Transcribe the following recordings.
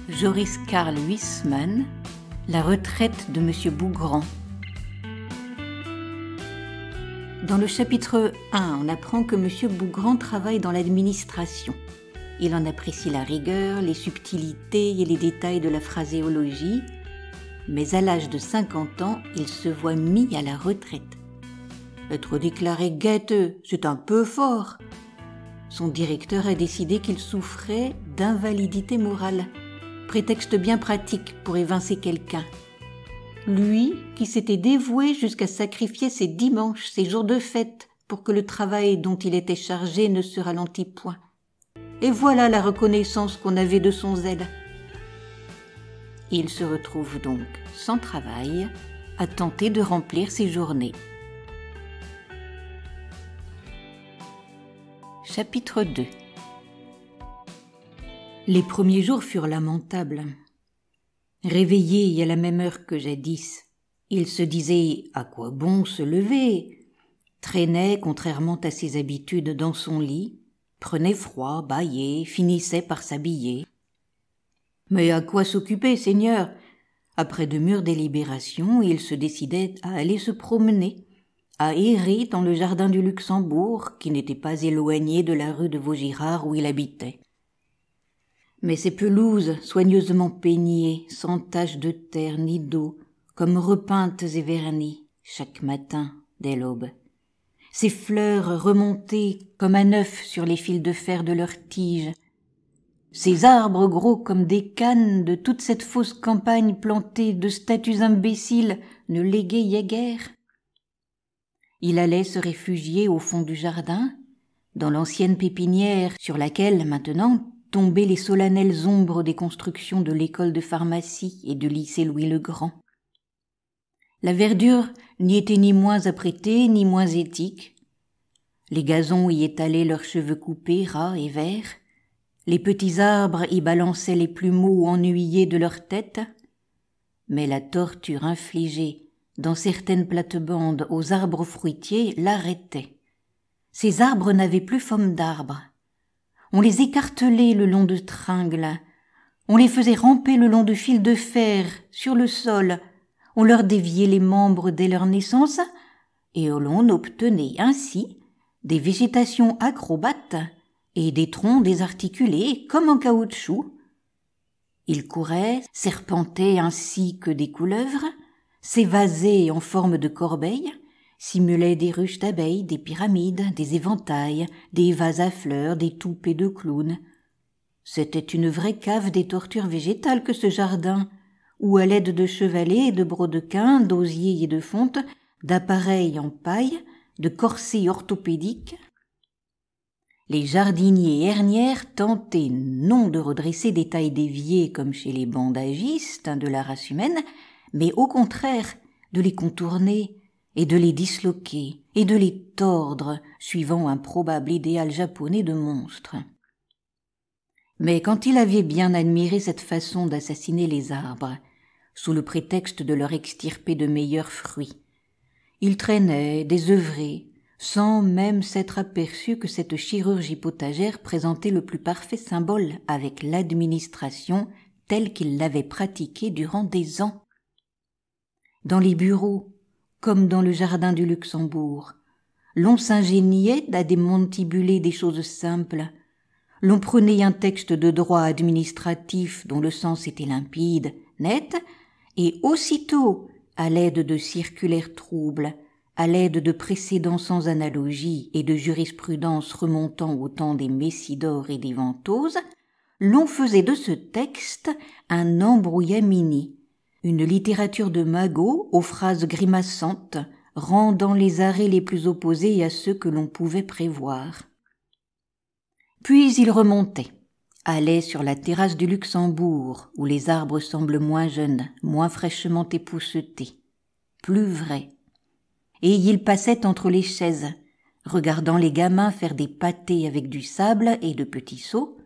Joris Karl Huysmans, La retraite de Monsieur Bougrand. Dans le chapitre 1, on apprend que Monsieur Bougrand travaille dans l'administration. Il en apprécie la rigueur, les subtilités et les détails de la phraséologie, mais à l'âge de 50 ans, il se voit mis à la retraite. Être déclaré guetteux, c'est un peu fort. Son directeur a décidé qu'il souffrait d'invalidité morale, prétexte bien pratique pour évincer quelqu'un. Lui, qui s'était dévoué jusqu'à sacrifier ses dimanches, ses jours de fête, pour que le travail dont il était chargé ne se ralentît point. Et voilà la reconnaissance qu'on avait de son zèle. Il se retrouve donc sans travail, à tenter de remplir ses journées. Chapitre 2. Les premiers jours furent lamentables. Réveillé à la même heure que jadis, il se disait « à quoi bon se lever ?» traînait, contrairement à ses habitudes, dans son lit, prenait froid, bâillait, finissait par s'habiller. Mais à quoi s'occuper, Seigneur ? Après de mûres délibérations, il se décidait à aller se promener, à errer dans le jardin du Luxembourg, qui n'était pas éloigné de la rue de Vaugirard où il habitait. Mais ces pelouses soigneusement peignées, sans taches de terre ni d'eau, comme repeintes et vernies, chaque matin dès l'aube. Ces fleurs remontées comme à neuf sur les fils de fer de leurs tiges. Ces arbres gros comme des cannes de toute cette fausse campagne plantée de statues imbéciles ne l'égayaient guère. Il allait se réfugier au fond du jardin, dans l'ancienne pépinière sur laquelle, maintenant, tombaient les solennelles ombres des constructions de l'école de pharmacie et du lycée Louis-le-Grand. La verdure n'y était ni moins apprêtée ni moins éthique. Les gazons y étalaient leurs cheveux coupés, ras et verts. Les petits arbres y balançaient les plumeaux ennuyés de leurs têtes. Mais la torture infligée dans certaines plates-bandes aux arbres fruitiers l'arrêtait. Ces arbres n'avaient plus forme d'arbres. On les écartelait le long de tringles, on les faisait ramper le long de fils de fer sur le sol, on leur déviait les membres dès leur naissance, et l'on obtenait ainsi des végétations acrobates et des troncs désarticulés comme en caoutchouc. Ils couraient, serpentaient ainsi que des couleuvres, s'évasaient en forme de corbeilles, simulaient des ruches d'abeilles, des pyramides, des éventails, des vases à fleurs, des toupées de clowns. C'était une vraie cave des tortures végétales que ce jardin, où à l'aide de chevalets, de brodequins, d'osiers et de fontes, d'appareils en paille, de corsets orthopédiques, les jardiniers hernières tentaient non de redresser des tailles déviées comme chez les bandagistes de la race humaine, mais au contraire de les contourner, et de les disloquer, et de les tordre, suivant un probable idéal japonais de monstre. Mais quand il avait bien admiré cette façon d'assassiner les arbres, sous le prétexte de leur extirper de meilleurs fruits, il traînait, désœuvré, sans même s'être aperçu que cette chirurgie potagère présentait le plus parfait symbole avec l'administration telle qu'il l'avait pratiquée durant des ans. Dans les bureaux, comme dans le jardin du Luxembourg, l'on s'ingéniait à démantibuler des choses simples. L'on prenait un texte de droit administratif dont le sens était limpide, net, et aussitôt, à l'aide de circulaires troubles, à l'aide de précédents sans analogie et de jurisprudence remontant au temps des Messidor et des Ventoses, l'on faisait de ce texte un embrouillamini, une littérature de magot aux phrases grimaçantes, rendant les arrêts les plus opposés à ceux que l'on pouvait prévoir. Puis il remontait, allait sur la terrasse du Luxembourg, où les arbres semblent moins jeunes, moins fraîchement époussetés, plus vrais. Et il passait entre les chaises, regardant les gamins faire des pâtés avec du sable et de petits seaux,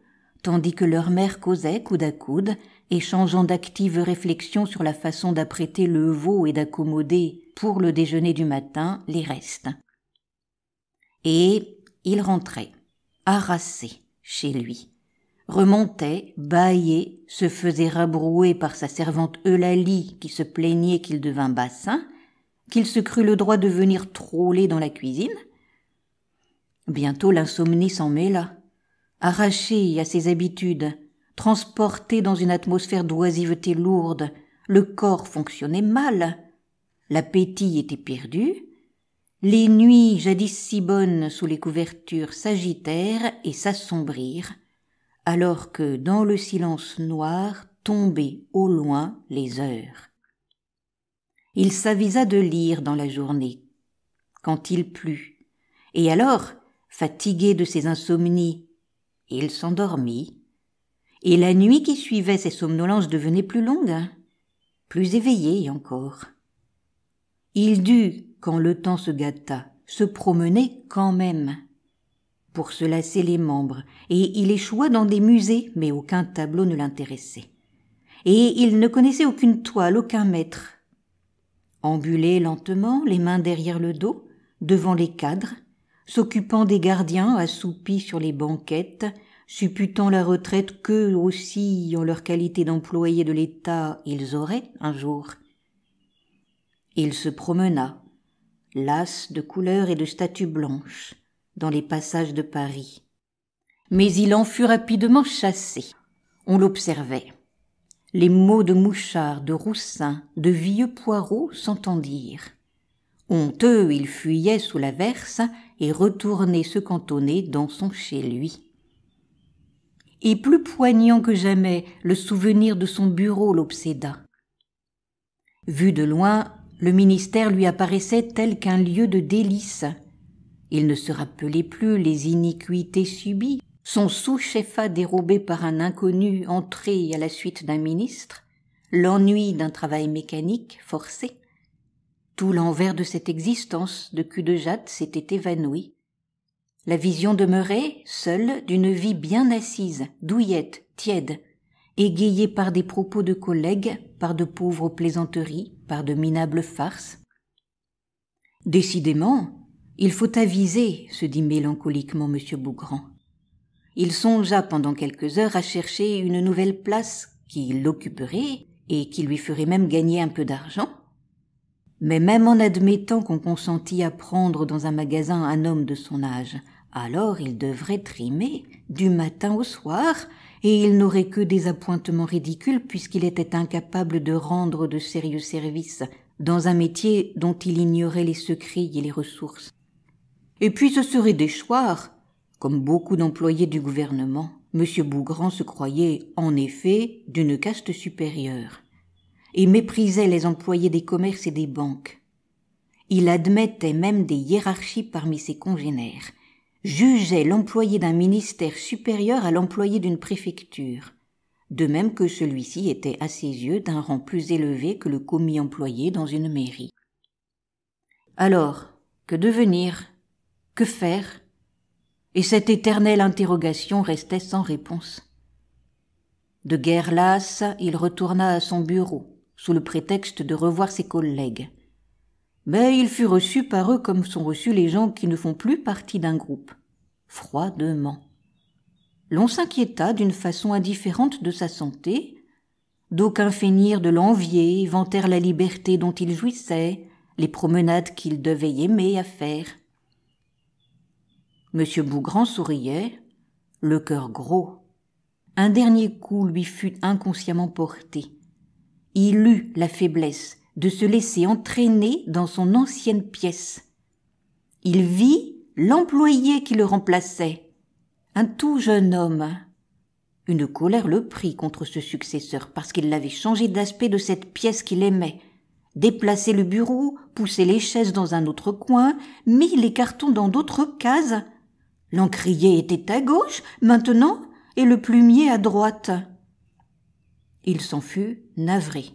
tandis que leurs mères causaient coude à coude, échangeant d'actives réflexions sur la façon d'apprêter le veau et d'accommoder, pour le déjeuner du matin, les restes. Et il rentrait, harassé, chez lui, remontait, bâillait, se faisait rabrouer par sa servante Eulalie qui se plaignait qu'il devint bassin, qu'il se crut le droit de venir trôler dans la cuisine. Bientôt l'insomnie s'en mêla, arraché à ses habitudes, transporté dans une atmosphère d'oisiveté lourde, le corps fonctionnait mal, l'appétit était perdu, les nuits jadis si bonnes sous les couvertures s'agitèrent et s'assombrirent, alors que dans le silence noir tombaient au loin les heures. Il s'avisa de lire dans la journée, quand il plut, et alors, fatigué de ses insomnies, il s'endormit, et la nuit qui suivait ses somnolences devenait plus longue, plus éveillée encore. Il dut, quand le temps se gâta, se promener quand même, pour se lasser les membres, et il échoua dans des musées, mais aucun tableau ne l'intéressait. Et il ne connaissait aucune toile, aucun maître. Ambulait lentement, les mains derrière le dos, devant les cadres, s'occupant des gardiens assoupis sur les banquettes, supputant la retraite qu'eux aussi, en leur qualité d'employés de l'État, ils auraient un jour. Il se promena, las de couleurs et de statues blanches, dans les passages de Paris. Mais il en fut rapidement chassé. On l'observait. Les mots de Mouchard, de Roussin, de vieux Poirot s'entendirent. Honteux, il fuyait sous l'averse et retournait se cantonner dans son chez-lui. Et plus poignant que jamais, le souvenir de son bureau l'obséda. Vu de loin, le ministère lui apparaissait tel qu'un lieu de délices. Il ne se rappelait plus les iniquités subies, son sous-chefat dérobé par un inconnu entré à la suite d'un ministre, l'ennui d'un travail mécanique forcé. Tout l'envers de cette existence de cul-de-jatte s'était évanoui. La vision demeurait, seule, d'une vie bien assise, douillette, tiède, égayée par des propos de collègues, par de pauvres plaisanteries, par de minables farces. Décidément, il faut aviser, se dit mélancoliquement M. Bougrand. Il songea pendant quelques heures à chercher une nouvelle place qui l'occuperait et qui lui ferait même gagner un peu d'argent. Mais même en admettant qu'on consentît à prendre dans un magasin un homme de son âge, alors il devrait trimer du matin au soir et il n'aurait que des appointements ridicules puisqu'il était incapable de rendre de sérieux services dans un métier dont il ignorait les secrets et les ressources. Et puis ce serait déchoir. Comme beaucoup d'employés du gouvernement, M. Bougrand se croyait, en effet, d'une caste supérieure et méprisait les employés des commerces et des banques. Il admettait même des hiérarchies parmi ses congénères, jugeait l'employé d'un ministère supérieur à l'employé d'une préfecture, de même que celui-ci était à ses yeux d'un rang plus élevé que le commis employé dans une mairie. Alors, que devenir? Que faire? Et cette éternelle interrogation restait sans réponse. De guerre lasse, il retourna à son bureau, sous le prétexte de revoir ses collègues. Mais il fut reçu par eux comme sont reçus les gens qui ne font plus partie d'un groupe, froidement. L'on s'inquiéta d'une façon indifférente de sa santé, d'aucuns feignirent de l'envier, vantèrent la liberté dont il jouissait, les promenades qu'il devait aimer à faire. M. Bougrand souriait, le cœur gros. Un dernier coup lui fut inconsciemment porté. Il eut la faiblesse de se laisser entraîner dans son ancienne pièce. Il vit l'employé qui le remplaçait, un tout jeune homme. Une colère le prit contre ce successeur parce qu'il l'avait changé d'aspect de cette pièce qu'il aimait, déplacé le bureau, poussé les chaises dans un autre coin, mis les cartons dans d'autres cases. L'encrier était à gauche, maintenant, et le plumier à droite. Il s'en fut navré.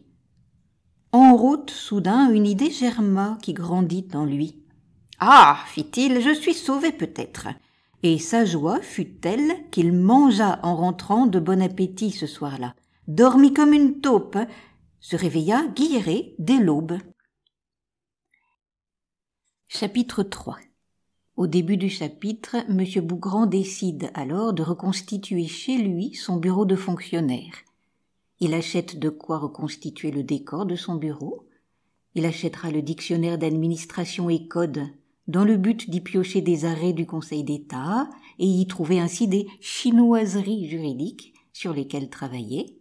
En route, soudain, une idée germa qui grandit en lui. « Ah !» fit-il, « je suis sauvé peut-être !» Et sa joie fut telle qu'il mangea en rentrant de bon appétit ce soir-là, dormit comme une taupe, se réveilla guilleré dès l'aube. Chapitre 3. Au début du chapitre, M. Bougrand décide alors de reconstituer chez lui son bureau de fonctionnaire. Il achète de quoi reconstituer le décor de son bureau. Il achètera le dictionnaire d'administration et code dans le but d'y piocher des arrêts du Conseil d'État et y trouver ainsi des chinoiseries juridiques sur lesquelles travailler.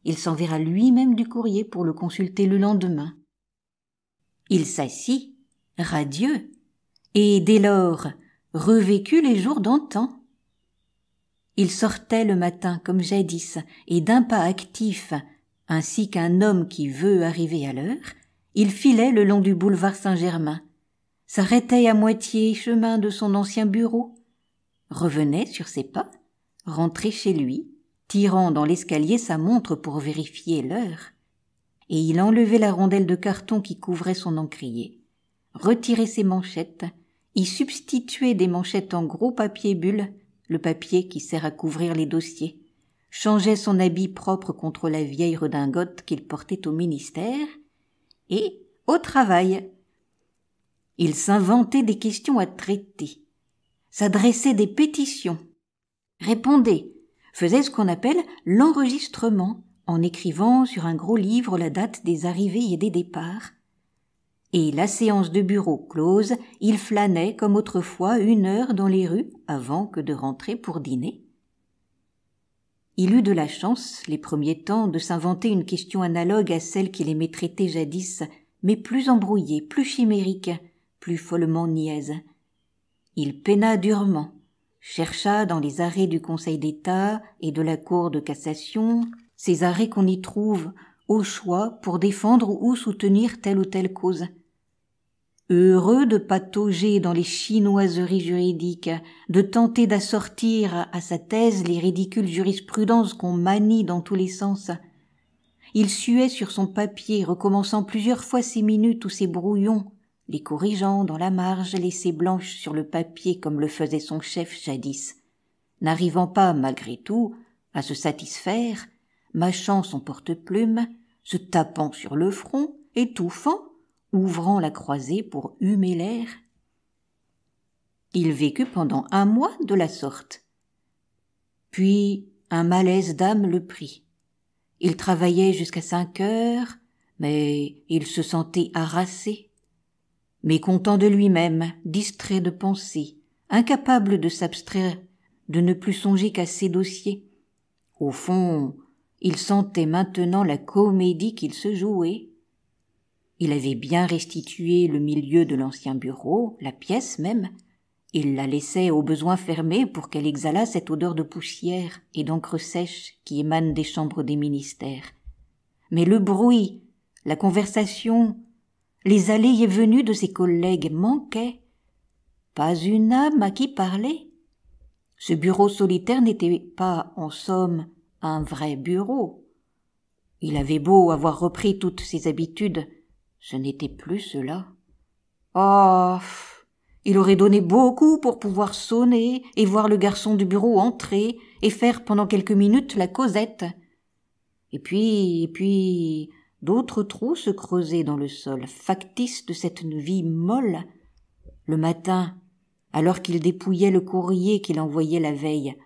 Il s'enverra lui-même du courrier pour le consulter le lendemain. Il s'assit, radieux, et dès lors revécut les jours d'antan. Il sortait le matin comme jadis, et d'un pas actif, ainsi qu'un homme qui veut arriver à l'heure, il filait le long du boulevard Saint-Germain, s'arrêtait à moitié chemin de son ancien bureau, revenait sur ses pas, rentrait chez lui, tirant dans l'escalier sa montre pour vérifier l'heure, et il enlevait la rondelle de carton qui couvrait son encrier, retirait ses manchettes, y substituait des manchettes en gros papier bulle, le papier qui sert à couvrir les dossiers, changeait son habit propre contre la vieille redingote qu'il portait au ministère, et au travail. Il s'inventait des questions à traiter, s'adressait des pétitions, répondait, faisait ce qu'on appelle l'enregistrement, en écrivant sur un gros livre la date des arrivées et des départs. Et la séance de bureau close, il flânait comme autrefois 1 heure dans les rues avant que de rentrer pour dîner. Il eut de la chance, les premiers temps, de s'inventer une question analogue à celle qu'il aimait traiter jadis, mais plus embrouillée, plus chimérique, plus follement niaise. Il peina durement, chercha dans les arrêts du Conseil d'État et de la Cour de cassation, ces arrêts qu'on y trouve au choix pour défendre ou soutenir telle ou telle cause. Heureux de patauger dans les chinoiseries juridiques, de tenter d'assortir à sa thèse les ridicules jurisprudences qu'on manie dans tous les sens, il suait sur son papier, recommençant plusieurs fois ses minutes ou ses brouillons, les corrigeant dans la marge laissée blanche sur le papier comme le faisait son chef jadis, n'arrivant pas, malgré tout, à se satisfaire, mâchant son porte-plume, se tapant sur le front, étouffant, ouvrant la croisée pour humer l'air. Il vécut pendant 1 mois de la sorte. Puis un malaise d'âme le prit. Il travaillait jusqu'à 5 heures, mais il se sentait harassé, mécontent de lui-même, distrait de pensée, incapable de s'abstraire, de ne plus songer qu'à ses dossiers. Au fond, il sentait maintenant la comédie qu'il se jouait. Il avait bien restitué le milieu de l'ancien bureau, la pièce même. Il la laissait au besoin fermée pour qu'elle exhalât cette odeur de poussière et d'encre sèche qui émane des chambres des ministères. Mais le bruit, la conversation, les allées et venues de ses collègues manquaient. Pas une âme à qui parler. Ce bureau solitaire n'était pas, en somme, un vrai bureau. Il avait beau avoir repris toutes ses habitudes, ce n'était plus cela. Oh, il aurait donné beaucoup pour pouvoir sonner et voir le garçon du bureau entrer et faire pendant quelques minutes la causette. Et puis, d'autres trous se creusaient dans le sol, factices de cette vie molle. Le matin, alors qu'il dépouillait le courrier qu'il envoyait la veille,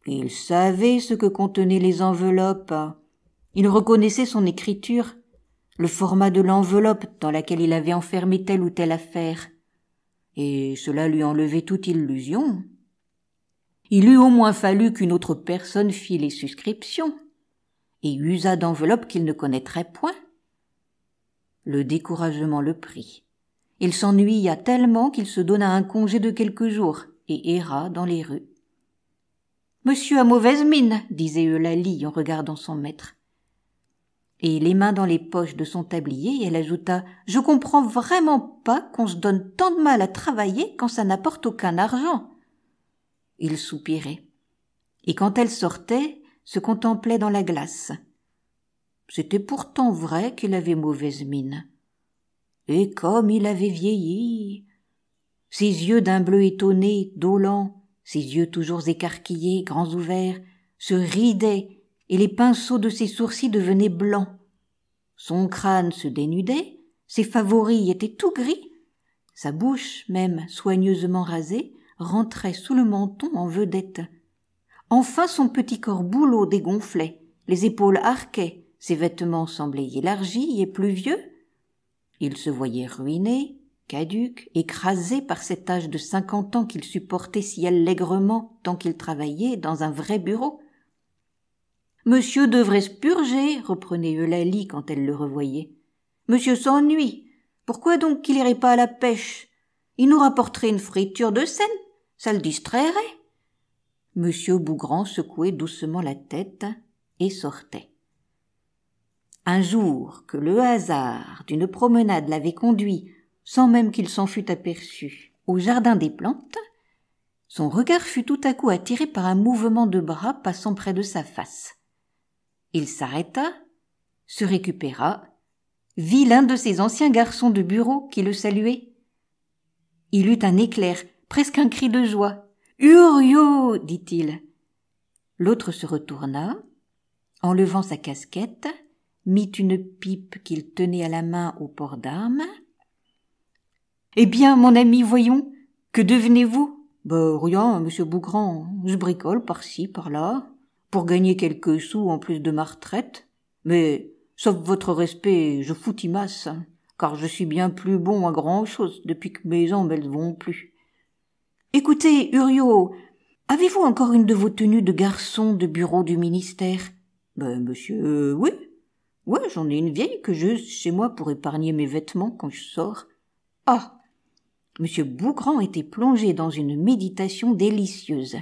il savait ce que contenaient les enveloppes. Il reconnaissait son écriture, le format de l'enveloppe dans laquelle il avait enfermé telle ou telle affaire, et cela lui enlevait toute illusion. Il eût au moins fallu qu'une autre personne fît les souscriptions, et usât d'enveloppes qu'il ne connaîtrait point. Le découragement le prit. Il s'ennuya tellement qu'il se donna un congé de quelques jours, et erra dans les rues. « Monsieur a mauvaise mine, » disait Eulalie en regardant son maître. Et les mains dans les poches de son tablier, elle ajouta « Je comprends vraiment pas qu'on se donne tant de mal à travailler quand ça n'apporte aucun argent. » Il soupirait. Et quand elle sortait, se contemplait dans la glace. C'était pourtant vrai qu'il avait mauvaise mine. Et comme il avait vieilli. Ses yeux d'un bleu étonné, dolent, ses yeux toujours écarquillés, grands ouverts, se ridaient, et les pinceaux de ses sourcils devenaient blancs. Son crâne se dénudait, ses favoris étaient tout gris, Sa bouche, même soigneusement rasée, rentrait sous le menton en vedette. Enfin son petit corps bouleau dégonflait, les épaules arquaient, ses vêtements semblaient élargis et pluvieux. Il se voyait ruiné, caduc, écrasé par cet âge de 50 ans qu'il supportait si allègrement tant qu'il travaillait dans un vrai bureau. « Monsieur devrait se purger, » reprenait Eulalie quand elle le revoyait. « Monsieur s'ennuie. Pourquoi donc qu'il irait pas à la pêche? Il nous rapporterait une friture de Seine, ça le distrairait. » Monsieur Bougrand secouait doucement la tête et sortait. Un jour que le hasard d'une promenade l'avait conduit, sans même qu'il s'en fût aperçu, au jardin des plantes, son regard fut tout à coup attiré par un mouvement de bras passant près de sa face. Il s'arrêta, se récupéra, vit l'un de ses anciens garçons de bureau qui le saluait. Il eut un éclair, presque un cri de joie. « Uriot !» dit-il. L'autre se retourna, enlevant sa casquette, mit une pipe qu'il tenait à la main au port d'armes. « Eh bien, mon ami, voyons, que devenez-vous ?»« Rien, monsieur Bougrand, je bricole par-ci, par-là, pour gagner quelques sous en plus de ma retraite. Mais, sauf votre respect, je foutimasse, car je suis bien plus bon à grand-chose depuis que mes jambes elles vont plus. Écoutez, Uriot, avez-vous encore une de vos tenues de garçon de bureau du ministère ? » Monsieur, oui. Ouais, j'en ai une vieille que j'ai chez moi pour épargner mes vêtements quand je sors. Ah ! Monsieur Bougrand était plongé dans une méditation délicieuse.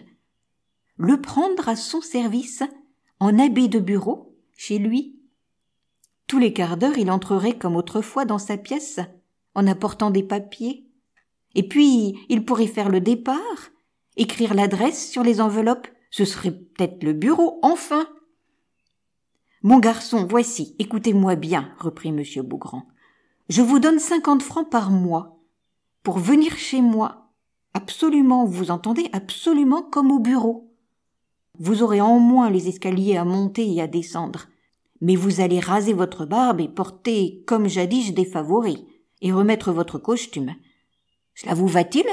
Le prendre à son service, en habit de bureau, chez lui. Tous les quarts d'heure, il entrerait comme autrefois dans sa pièce, en apportant des papiers. Et puis, il pourrait faire le départ, écrire l'adresse sur les enveloppes. Ce serait peut-être le bureau, enfin. « Mon garçon, voici, écoutez-moi bien, » reprit monsieur Bougrand. « Je vous donne 50 francs par mois pour venir chez moi, absolument, vous entendez, absolument comme au bureau. Vous aurez en moins les escaliers à monter et à descendre, mais vous allez raser votre barbe et porter, comme jadis, des favoris, et remettre votre costume. Cela vous va-t-il ? » ?»«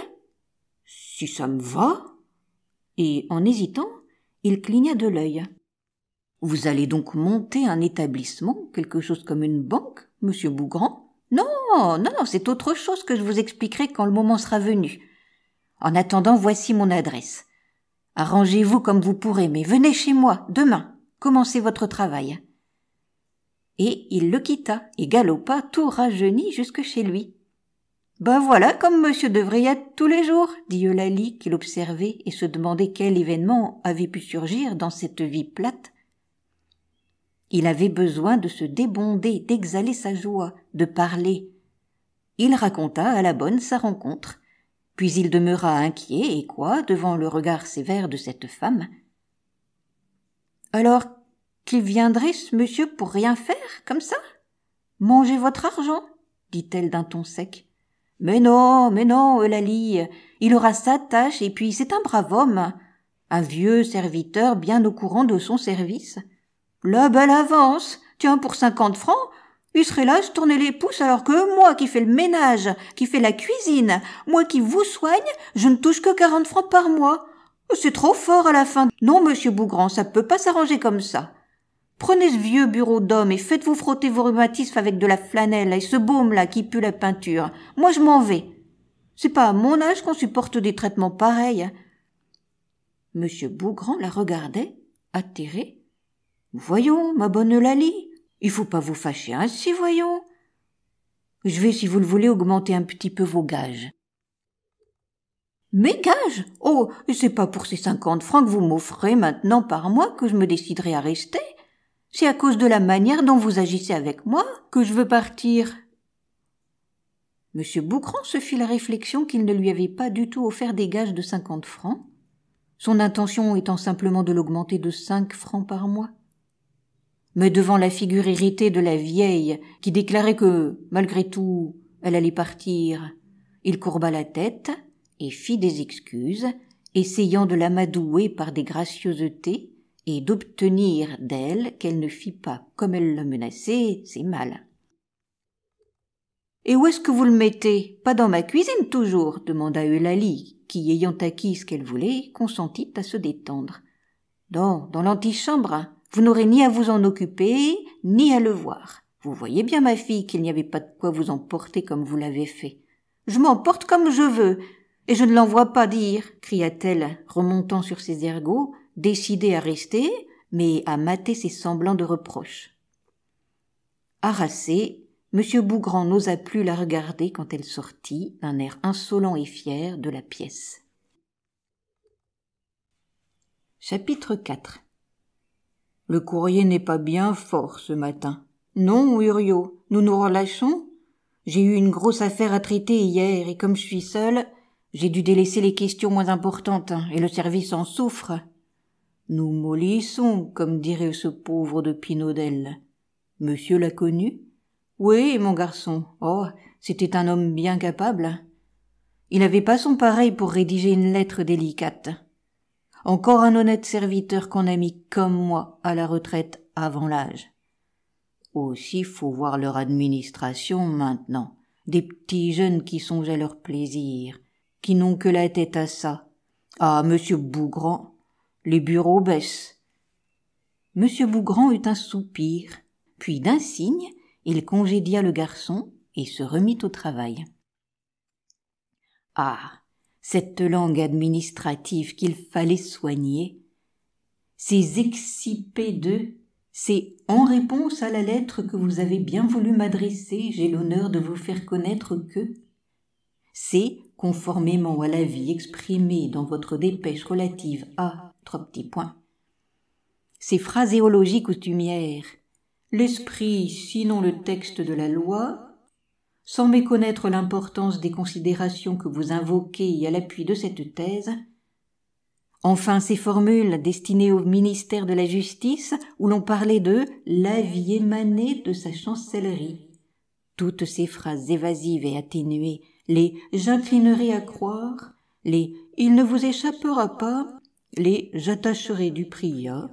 Si ça me va. » Et en hésitant, il cligna de l'œil. « Vous allez donc monter un établissement, quelque chose comme une banque, monsieur Bougrand ? » Non, c'est autre chose que je vous expliquerai quand le moment sera venu. En attendant, voici mon adresse. Arrangez-vous comme vous pourrez, mais venez chez moi, demain, commencez votre travail. » Et il le quitta et galopa tout rajeuni jusque chez lui. « Ben voilà comme monsieur devrait y être tous les jours, » dit Eulalie qui l'observait et se demandait quel événement avait pu surgir dans cette vie plate. Il avait besoin de se débonder, d'exhaler sa joie, de parler. Il raconta à la bonne sa rencontre, puis il demeura inquiet et quoi devant le regard sévère de cette femme. « Alors qu'il viendrait ce monsieur pour rien faire, comme ça ? Manger votre argent ?» dit-elle d'un ton sec. « Mais non, Eulalie, il aura sa tâche et puis c'est un brave homme, un vieux serviteur bien au courant de son service. La belle avance, tiens, pour 50 francs, il serait là à se tourner les pouces alors que moi qui fais le ménage, qui fais la cuisine, moi qui vous soigne, je ne touche que 40 francs par mois. C'est trop fort à la fin. Non, monsieur Bougrand, ça peut pas s'arranger comme ça. Prenez ce vieux bureau d'homme et faites-vous frotter vos rhumatismes avec de la flanelle et ce baume-là qui pue la peinture. Moi, je m'en vais. C'est pas à mon âge qu'on supporte des traitements pareils. » Monsieur Bougrand la regardait, atterré. « Voyons, ma bonne Eulalie, il faut pas vous fâcher ainsi, voyons. Je vais, si vous le voulez, augmenter un petit peu vos gages. » « Mes gages ? Oh, c'est pas pour ces 50 francs que vous m'offrez maintenant par mois que je me déciderai à rester. C'est à cause de la manière dont vous agissez avec moi que je veux partir. » Monsieur Bougrand se fit la réflexion qu'il ne lui avait pas du tout offert des gages de 50 francs, son intention étant simplement de l'augmenter de 5 francs par mois. Mais devant la figure irritée de la vieille, qui déclarait que, malgré tout, elle allait partir, il courba la tête et fit des excuses, essayant de l'amadouer par des gracieusetés et d'obtenir d'elle qu'elle ne fît pas comme elle le menaçait, c'est mal. Et où est-ce que vous le mettez? Pas dans ma cuisine toujours, demanda Eulalie, qui, ayant acquis ce qu'elle voulait, consentit à se détendre. Non, dans l'antichambre, vous n'aurez ni à vous en occuper, ni à le voir. Vous voyez bien, ma fille, qu'il n'y avait pas de quoi vous emporter comme vous l'avez fait. Je m'emporte comme je veux, et je ne l'envoie pas dire, cria-t-elle, remontant sur ses ergots, décidée à rester, mais à mater ses semblants de reproche. Harassée, M. Bougrand n'osa plus la regarder quand elle sortit, d'un air insolent et fier, de la pièce. Chapitre 4. Le courrier n'est pas bien fort ce matin. Non, Uriot, nous nous relâchons. J'ai eu une grosse affaire à traiter hier, et comme je suis seule, j'ai dû délaisser les questions moins importantes, et le service en souffre. Nous mollissons, comme dirait ce pauvre de Pinaudel. Monsieur l'a connu? Oui, mon garçon. Oh, c'était un homme bien capable. Il n'avait pas son pareil pour rédiger une lettre délicate. Encore un honnête serviteur qu'on a mis comme moi à la retraite avant l'âge. Aussi faut voir leur administration maintenant, des petits jeunes qui songent à leur plaisir, qui n'ont que la tête à ça. Ah, monsieur Bougrand, les bureaux baissent. Monsieur Bougrand eut un soupir, puis d'un signe, il congédia le garçon et se remit au travail. Ah, cette langue administrative qu'il fallait soigner. Ces excipés de « c'est en réponse à la lettre que vous avez bien voulu m'adresser, j'ai l'honneur de vous faire connaître que… » C'est, conformément à l'avis exprimé dans votre dépêche relative à… Ces phraséologies coutumières, l'esprit, sinon le texte de la loi, sans méconnaître l'importance des considérations que vous invoquez à l'appui de cette thèse, enfin ces formules destinées au ministère de la Justice où l'on parlait de l'avis émané de sa chancellerie, toutes ces phrases évasives et atténuées, les j'inclinerai à croire, les il ne vous échappera pas, les j'attacherai du priat,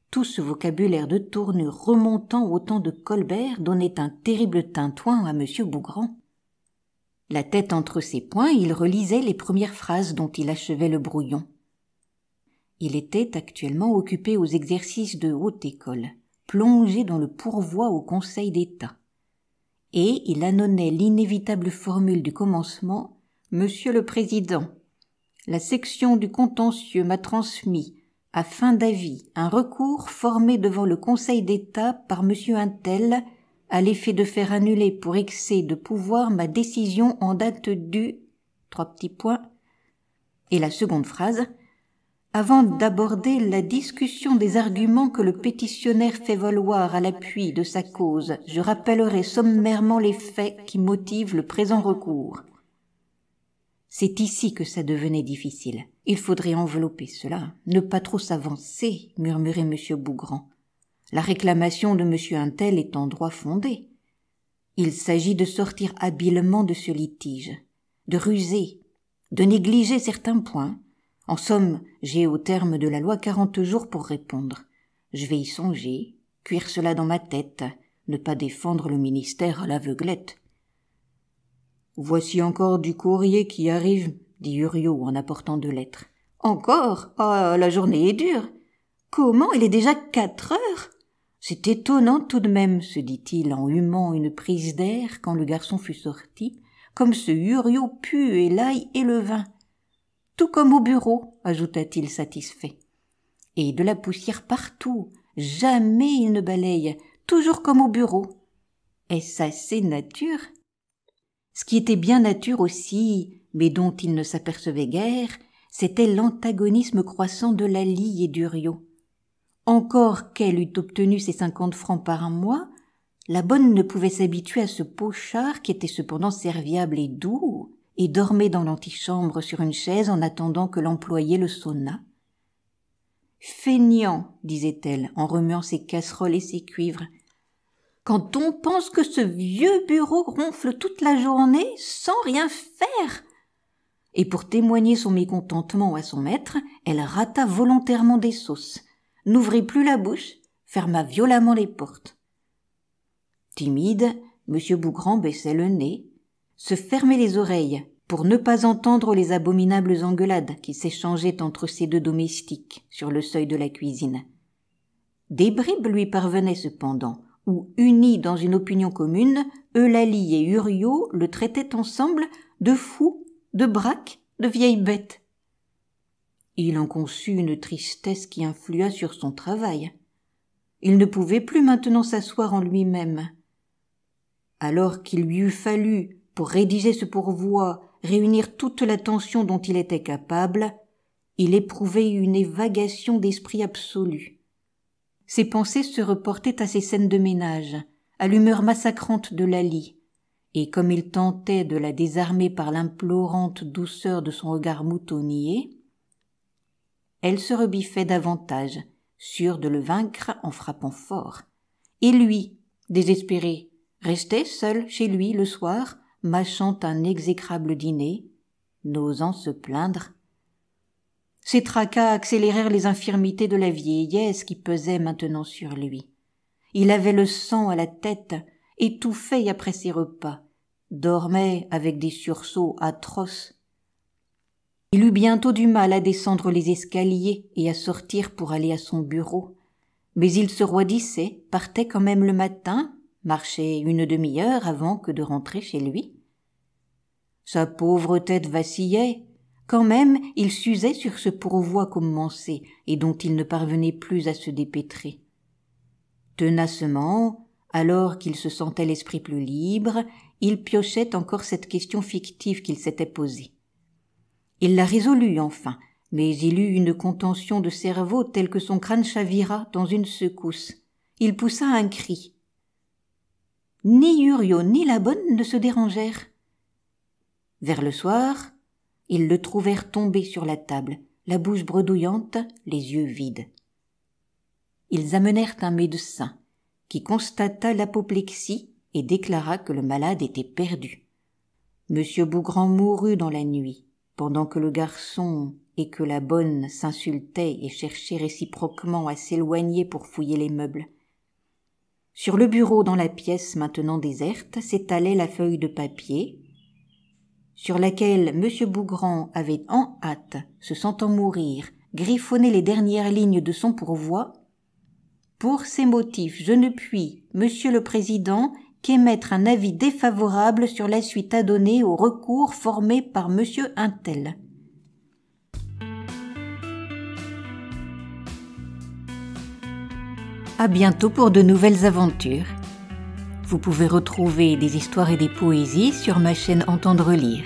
tout ce vocabulaire de tournure remontant au temps de Colbert donnait un terrible tintouin à M. Bougrand. La tête entre ses poings, il relisait les premières phrases dont il achevait le brouillon. Il était actuellement occupé aux exercices de haute école, plongé dans le pourvoi au Conseil d'État. Et il annonnait l'inévitable formule du commencement « Monsieur le Président, la section du contentieux m'a transmis, à fin d'avis, un recours formé devant le Conseil d'État par monsieur Untel à l'effet de faire annuler pour excès de pouvoir ma décision en date du… » Et la seconde phrase « Avant d'aborder la discussion des arguments que le pétitionnaire fait valoir à l'appui de sa cause, je rappellerai sommairement les faits qui motivent le présent recours. » C'est ici que ça devenait difficile. Il faudrait envelopper cela, ne pas trop s'avancer, murmurait M. Bougrand. La réclamation de M. Untel est en droit fondé. Il s'agit de sortir habilement de ce litige, de ruser, de négliger certains points. En somme, j'ai au terme de la loi 40 jours pour répondre. Je vais y songer, cuire cela dans ma tête, ne pas défendre le ministère à l'aveuglette. « Voici encore du courrier qui arrive, » dit Uriot en apportant 2 lettres. « Encore? Ah, la journée est dure. Comment, il est déjà 4 heures? C'est étonnant tout de même, se dit-il en humant une prise d'air quand le garçon fut sorti, comme ce Uriot pue et l'ail et le vin. Tout comme au bureau, ajouta-t-il satisfait. Et de la poussière partout, jamais il ne balaye, toujours comme au bureau. Est-ce assez nature? Ce qui était bien nature aussi, mais dont il ne s'apercevait guère, c'était l'antagonisme croissant de Laly et d'Uriot. Encore qu'elle eût obtenu ses 50 francs par mois, la bonne ne pouvait s'habituer à ce pochard qui était cependant serviable et doux, et dormait dans l'antichambre sur une chaise en attendant que l'employé le sonnât. « Feignant, disait-elle, en remuant ses casseroles et ses cuivres. Quand on pense que ce vieux bureau ronfle toute la journée sans rien faire !» Et pour témoigner son mécontentement à son maître, elle râta volontairement des sauces, n'ouvrit plus la bouche, ferma violemment les portes. Timide, M. Bougrand baissait le nez, se fermer les oreilles pour ne pas entendre les abominables engueulades qui s'échangeaient entre ces deux domestiques sur le seuil de la cuisine. Des bribes lui parvenaient cependant, où, unis dans une opinion commune, Eulalie et Uriot le traitaient ensemble de fou, de braque, de vieille bête. Il en conçut une tristesse qui influa sur son travail. Il ne pouvait plus maintenant s'asseoir en lui-même. Alors qu'il lui eût fallu, pour rédiger ce pourvoi, réunir toute l'attention dont il était capable, il éprouvait une évagation d'esprit absolue. Ses pensées se reportaient à ses scènes de ménage, à l'humeur massacrante de Lalie, et comme il tentait de la désarmer par l'implorante douceur de son regard moutonnier, elle se rebiffait davantage, sûre de le vaincre en frappant fort. Et lui, désespéré, restait seul chez lui le soir, mâchant un exécrable dîner, n'osant se plaindre. Ces tracas accélérèrent les infirmités de la vieillesse qui pesaient maintenant sur lui. Il avait le sang à la tête, étouffait après ses repas, dormait avec des sursauts atroces. Il eut bientôt du mal à descendre les escaliers et à sortir pour aller à son bureau, mais il se roidissait, partait quand même le matin, marchait une demi-heure avant que de rentrer chez lui. Sa pauvre tête vacillait, quand même il s'usait sur ce pourvoi commencé et dont il ne parvenait plus à se dépêtrer. Tenacement, alors qu'il se sentait l'esprit plus libre, il piochait encore cette question fictive qu'il s'était posée. Il la résolut enfin, mais il eut une contention de cerveau telle que son crâne chavira dans une secousse. Il poussa un cri. Ni Uriot ni la bonne ne se dérangèrent. Vers le soir, ils le trouvèrent tombé sur la table, la bouche bredouillante, les yeux vides. Ils amenèrent un médecin, qui constata l'apoplexie et déclara que le malade était perdu. Monsieur Bougrand mourut dans la nuit, pendant que le garçon et que la bonne s'insultaient et cherchaient réciproquement à s'éloigner pour fouiller les meubles. Sur le bureau dans la pièce maintenant déserte s'étalait la feuille de papier, sur laquelle M. Bougrand avait en hâte, se sentant mourir, griffonné les dernières lignes de son pourvoi. Pour ces motifs, je ne puis, Monsieur le Président, qu'émettre un avis défavorable sur la suite à donner au recours formé par Monsieur Untel. À bientôt pour de nouvelles aventures. Vous pouvez retrouver des histoires et des poésies sur ma chaîne Entendre lire.